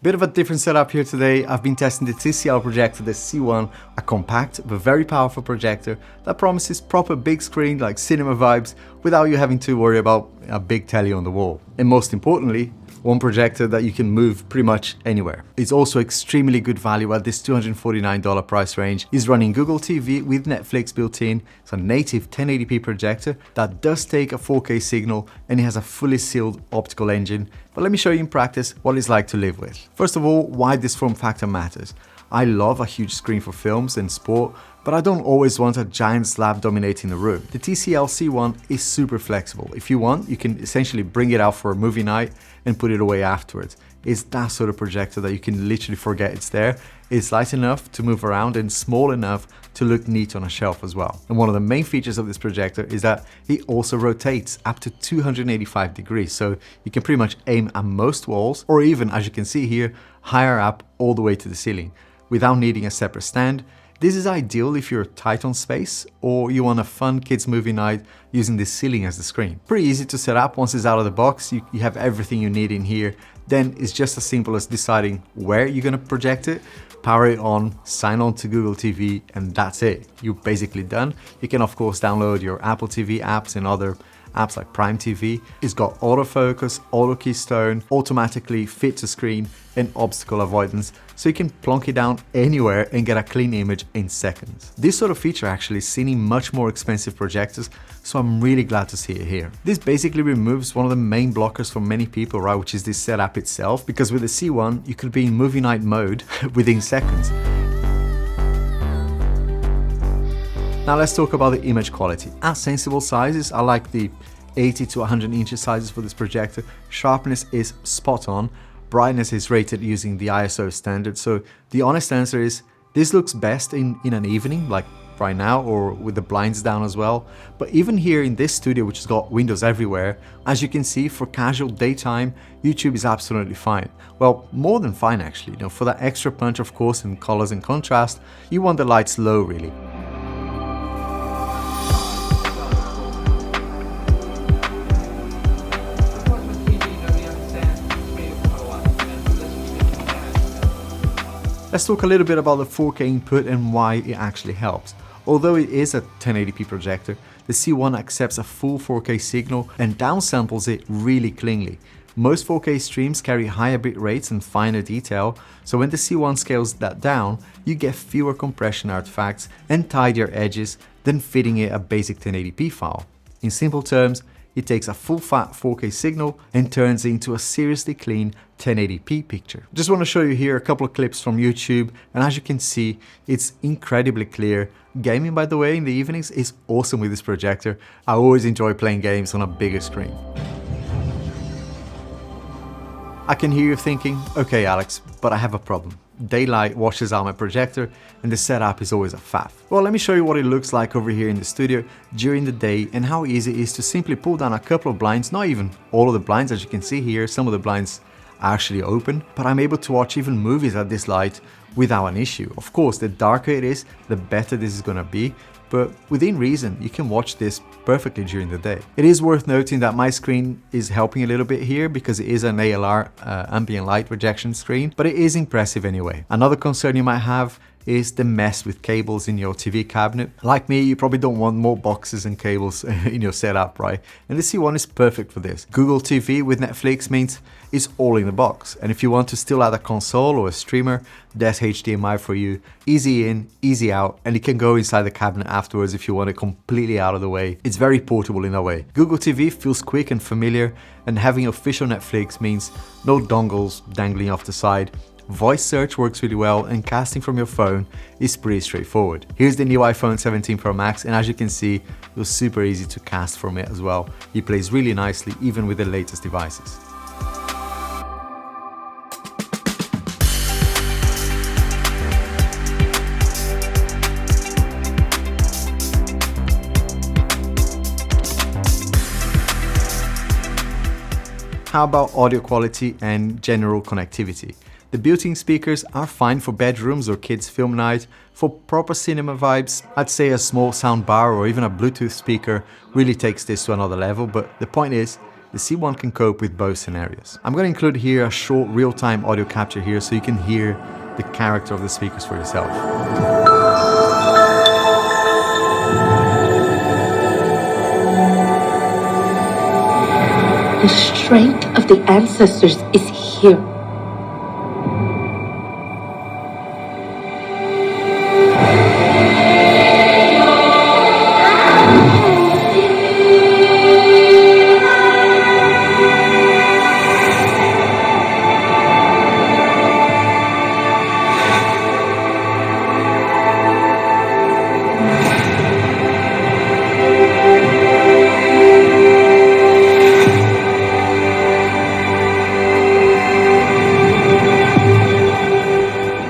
Bit of a different setup here today. I've been testing the TCL Projector, the C1, a compact but very powerful projector that promises proper big screen like cinema vibes without you having to worry about a big telly on the wall. And most importantly, one projector that you can move pretty much anywhere. It's also extremely good value at this $249 price range. It's running Google TV with Netflix built in. It's a native 1080p projector that does take a 4K signal, and it has a fully sealed optical engine. But let me show you in practice what it's like to live with. First of all, why this form factor matters. I love a huge screen for films and sport, but I don't always want a giant slab dominating the room. The TCL C1 is super flexible. If you want, you can essentially bring it out for a movie night and put it away afterwards. It's that sort of projector that you can literally forget it's there. It's light enough to move around and small enough to look neat on a shelf as well. And one of the main features of this projector is that it also rotates up to 285 degrees. So you can pretty much aim at most walls, or even, as you can see here, higher up all the way to the ceiling without needing a separate stand. This is ideal if you're tight on space or you want a fun kids movie night using the ceiling as the screen. Pretty easy to set up. Once it's out of the box, you have everything you need in here. Then it's just as simple as deciding where you're gonna project it, power it on, sign on to Google TV, and that's it. You're basically done. You can of course download your Apple TV apps and other apps like Prime TV. It's got autofocus, auto keystone, automatically fit to screen, and obstacle avoidance, so you can plonk it down anywhere and get a clean image in seconds. This sort of feature actually is seen in much more expensive projectors, so I'm really glad to see it here. This basically removes one of the main blockers for many people, right, which is this setup itself, because with the C1 you could be in movie night mode within seconds. Now let's talk about the image quality. At sensible sizes, I like the 80 to 100 inches sizes for this projector. Sharpness is spot on. Brightness is rated using the ISO standard. So the honest answer is this looks best in an evening, like right now, or with the blinds down as well. But even here in this studio, which has got windows everywhere, as you can see, for casual daytime, YouTube is absolutely fine. Well, more than fine actually. You know, for that extra punch, of course, in colors and contrast, you want the lights low really. Let's talk a little bit about the 4K input and why it actually helps. Although it is a 1080p projector, the C1 accepts a full 4K signal and downsamples it really cleanly. Most 4K streams carry higher bit rates and finer detail, so when the C1 scales that down, you get fewer compression artifacts and tidier edges than fitting it a basic 1080p file. In simple terms, it takes a full fat 4K signal and turns it into a seriously clean 1080p picture. Just want to show you here a couple of clips from YouTube, and as you can see, it's incredibly clear. Gaming, by the way, in the evenings is awesome with this projector. I always enjoy playing games on a bigger screen. I can hear you thinking, okay Alex, but I have a problem. Daylight washes out my projector and the setup is always a faff. Well, let me show you what it looks like over here in the studio during the day and how easy it is to simply pull down a couple of blinds, not even all of the blinds. As you can see here, some of the blinds are actually open, but I'm able to watch even movies at this light without an issue. Of course, the darker it is, the better this is gonna be, but within reason, you can watch this perfectly during the day. It is worth noting that my screen is helping a little bit here because it is an ALR, ambient light rejection screen, but it is impressive anyway. Another concern you might have is the mess with cables in your TV cabinet. Like me, you probably don't want more boxes and cables in your setup, right? And the C1 is perfect for this. Google TV with Netflix means it's all in the box. And if you want to still add a console or a streamer, there's HDMI for you. Easy in, easy out, and it can go inside the cabinet afterwards if you want it completely out of the way. It's very portable in a way. Google TV feels quick and familiar, and having official Netflix means no dongles dangling off the side. Voice search works really well, and casting from your phone is pretty straightforward. Here's the new iPhone 17 Pro Max, and as you can see, it was super easy to cast from it as well. It plays really nicely even with the latest devices. How about audio quality and general connectivity? The built-in speakers are fine for bedrooms or kids' film night. For proper cinema vibes, I'd say a small sound bar or even a Bluetooth speaker really takes this to another level, but the point is, the C1 can cope with both scenarios. I'm going to include here a short real-time audio capture here so you can hear the character of the speakers for yourself. The strength of the ancestors is here.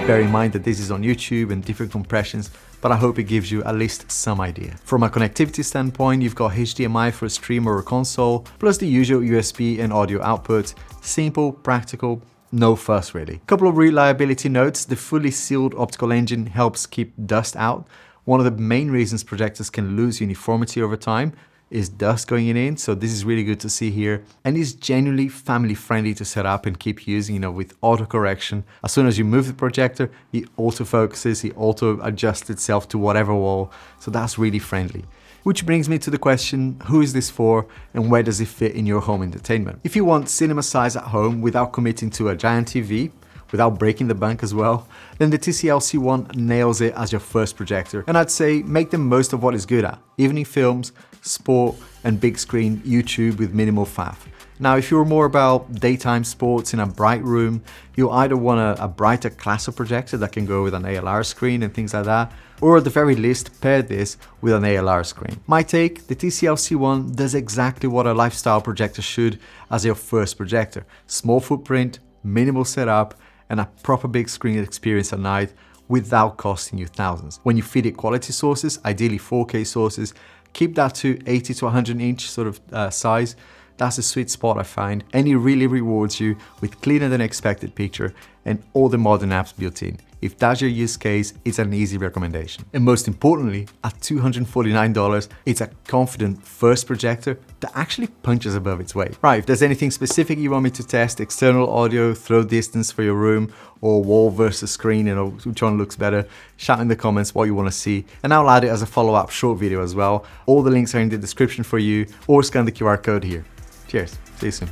Bear in mind that this is on YouTube and different compressions, but I hope it gives you at least some idea. From a connectivity standpoint, you've got HDMI for a streamer or console, plus the usual USB and audio outputs. Simple, practical, no fuss really. Couple of reliability notes: the fully sealed optical engine helps keep dust out. One of the main reasons projectors can lose uniformity over time is dust going in, so this is really good to see here. And it's genuinely family friendly to set up and keep using, with auto correction. As soon as you move the projector, it auto focuses, it auto adjusts itself to whatever wall, so that's really friendly. Which brings me to the question, who is this for and where does it fit in your home entertainment? If you want cinema size at home without committing to a giant TV, without breaking the bank as well, then the TCL C1 nails it as your first projector. And I'd say make the most of what it's good at: evening films, sport, and big screen YouTube with minimal faff. Now, if you're more about daytime sports in a bright room, you'll either want a brighter class of projector that can go with an ALR screen and things like that, or at the very least pair this with an ALR screen. My take: the TCL C1 does exactly what a lifestyle projector should as your first projector. Small footprint, minimal setup, and a proper big screen experience at night without costing you thousands. When you feed it quality sources, ideally 4K sources, keep that to 80 to 100 inch sort of size. That's a sweet spot I find, and it really rewards you with cleaner than expected picture and all the modern apps built in. If that's your use case, it's an easy recommendation. And most importantly, at $249, it's a confident first projector that actually punches above its weight. Right, if there's anything specific you want me to test, external audio, throw distance for your room, or wall versus screen, which one looks better, shout in the comments what you want to see, and I'll add it as a follow-up short video as well. All the links are in the description for you, or scan the QR code here. Cheers, see you soon.